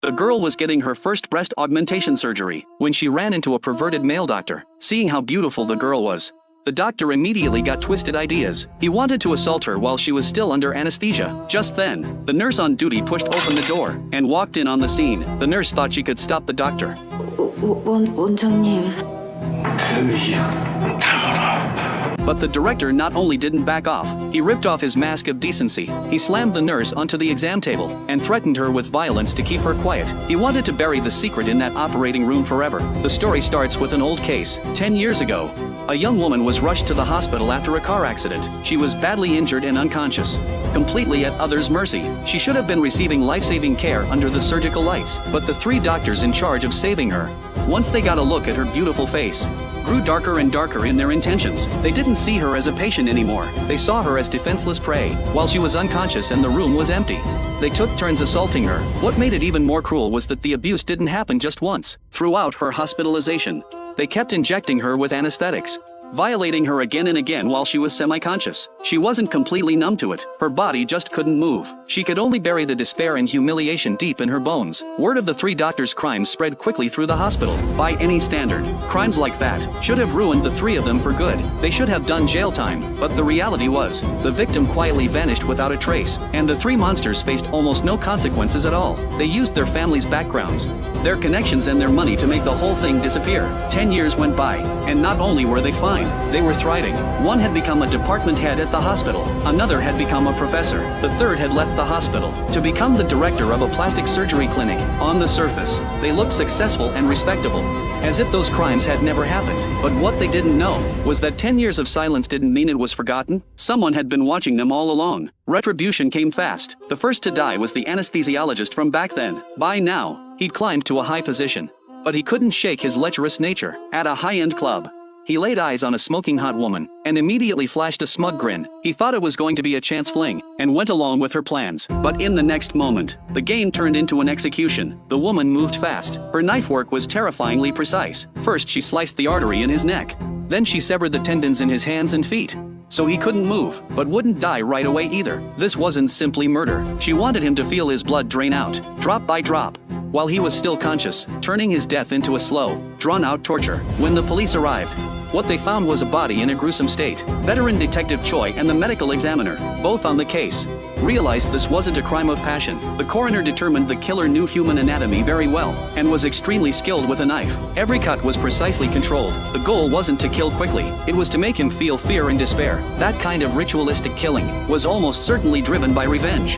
The girl was getting her first breast augmentation surgery when she ran into a perverted male doctor. Seeing how beautiful the girl was, the doctor immediately got twisted ideas. He wanted to assault her while she was still under anesthesia. Just then, the nurse on duty pushed open the door and walked in on the scene. The nurse thought she could stop the doctor. 원장님. But the director not only didn't back off, he ripped off his mask of decency. He slammed the nurse onto the exam table and threatened her with violence to keep her quiet. He wanted to bury the secret in that operating room forever. The story starts with an old case. 10 years ago, a young woman was rushed to the hospital after a car accident. She was badly injured and unconscious, completely at others' mercy. She should have been receiving life-saving care under the surgical lights, but the 3 doctors in charge of saving her, once they got a look at her beautiful face, grew darker and darker in their intentions. They didn't see her as a patient anymore. They saw her as defenseless prey, while she was unconscious and the room was empty. They took turns assaulting her. What made it even more cruel was that the abuse didn't happen just once. Throughout her hospitalization, they kept injecting her with anesthetics, violating her again and again while she was semi-conscious. She wasn't completely numb to it. Her body just couldn't move. She could only bury the despair and humiliation deep in her bones. Word of the 3 doctors' crimes spread quickly through the hospital. By any standard, crimes like that should have ruined the 3 of them for good. They should have done jail time. But the reality was, the victim quietly vanished without a trace, and the 3 monsters faced almost no consequences at all. They used their families' backgrounds, their connections and their money to make the whole thing disappear. 10 years went by, and not only were they fine, they were thriving. One had become a department head at the hospital, another had become a professor, the third had left the hospital to become the director of a plastic surgery clinic. On the surface, they looked successful and respectable, as if those crimes had never happened. But what they didn't know was that 10 years of silence didn't mean it was forgotten. Someone had been watching them all along. Retribution came fast. The first to die was the anesthesiologist from back then. By now, he'd climbed to a high position, but he couldn't shake his lecherous nature. At a high-end club, he laid eyes on a smoking hot woman and immediately flashed a smug grin. He thought it was going to be a chance fling and went along with her plans. But in the next moment, the game turned into an execution. The woman moved fast. Her knife work was terrifyingly precise. First she sliced the artery in his neck. Then she severed the tendons in his hands and feet, so he couldn't move, but wouldn't die right away either. This wasn't simply murder. She wanted him to feel his blood drain out, drop by drop, while he was still conscious, turning his death into a slow, drawn-out torture. When the police arrived, what they found was a body in a gruesome state. Veteran Detective Choi and the medical examiner, both on the case, realized this wasn't a crime of passion. The coroner determined the killer knew human anatomy very well and was extremely skilled with a knife. Every cut was precisely controlled. The goal wasn't to kill quickly, it was to make him feel fear and despair. That kind of ritualistic killing was almost certainly driven by revenge.